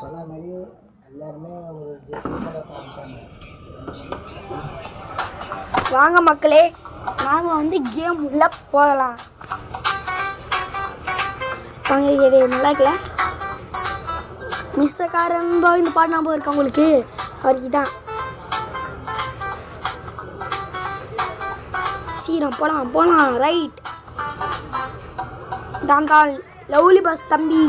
சொன்ன மாதிரி எல்லாருமே ஒரு வாங்க மக்களே, நாங்கள் வந்து கேம் உள்ள போகலாம். வாங்க நல்லாக்கல மிஸ்ஸக்காரன் இந்த பாட்டு ஞாபகம் இருக்கா உங்களுக்கு? அவருக்கு தான் சீரம் போகலாம் ரைட் தான் லவ்லி பஸ் தம்பி.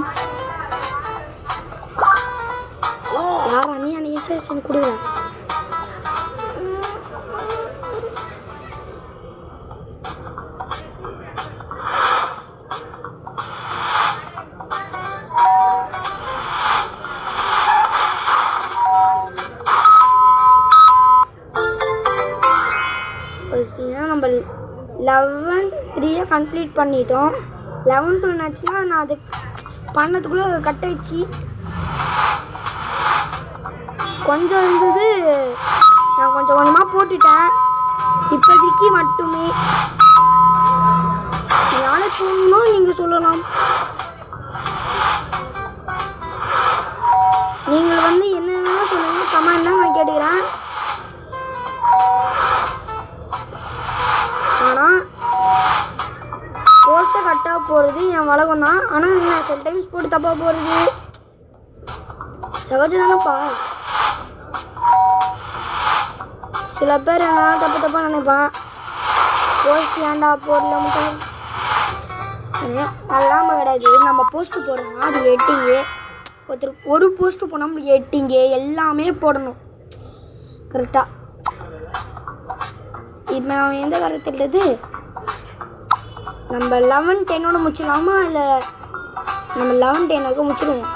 யாரா நீ அன்னைக்கு இன்ஸ்ட்ரக்ஷன் கொடுக்குற? நம்ம 11-3 கம்ப்ளீட் பண்ணிட்டோம். 11-2 ஆச்சுன்னா நான் அது பண்ணதுக்குள்ளே கட் ஆயிடுச்சு. கொஞ்சம் இருந்தது, நான் கொஞ்சம் கொஞ்சமாக போட்டுட்டேன். இப்போதைக்கு மட்டுமே நாளை போகணும் நீங்கள் சொல்லலாம். நீங்கள் வந்து என்னென்ன சொல்லுங்க கமெண்ட்னா நான் கேட்டுக்கிறேன். ஆனால் போஸ்ட்டை கட்டாக போகிறது என் வழக்கம் தான். ஆனால் என்ன சில டைம்ஸ் போட்டு தப்பாக போகிறது சகஜம் தானேப்பா. சில பேர் என்ன தப்பாக நினைப்பான். போஸ்ட் ஏன்டா போடல மட்டும் நல்லாமல் கிடையாது. நம்ம போஸ்ட்டு போடுறோம்னா அது எட்டிங்கு. ஒருத்தர் ஒரு போஸ்ட்டு போனால் நம்மளுக்கு எட்டிங்கு எல்லாமே போடணும் கரெக்டாக. இப்போ நான் எந்த கருத்துறது நம்ம 11-10 முடிச்சிடலாமா? இல்லை நம்ம 11-10 முடிச்சிடுவோம்.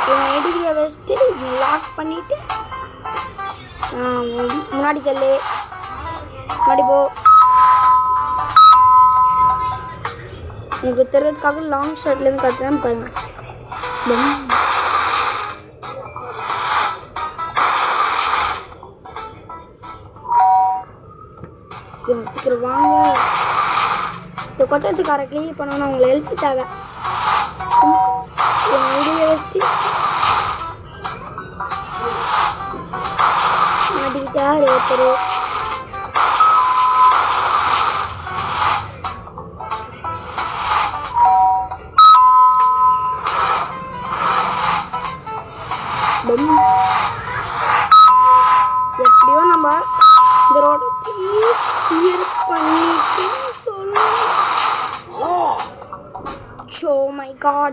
இவன் எடிக்கிற வச்சுட்டு லாக் பண்ணிவிட்டு முன்னாடி தள்ளு, முன்னாடி போ. உங்களுக்கு தெரியறதுக்காக லாங் ஷாட்லேருந்து கட்டுறேன்னு பாருங்கள். சீக்கிரம் வாங்க. இந்த கொச்சை வச்சு காரை கிளீன் பண்ணணும். உங்களுக்கு ஹெல்ப் தேவை. வீடியோ வச்சுட்டு மாட்டிக்கிட்டார் ஒருத்தர். எப்படியோ நம்ம இந்த ரோட கிளியர் பண்ணிட்டு சொல்லணும். Oh my god.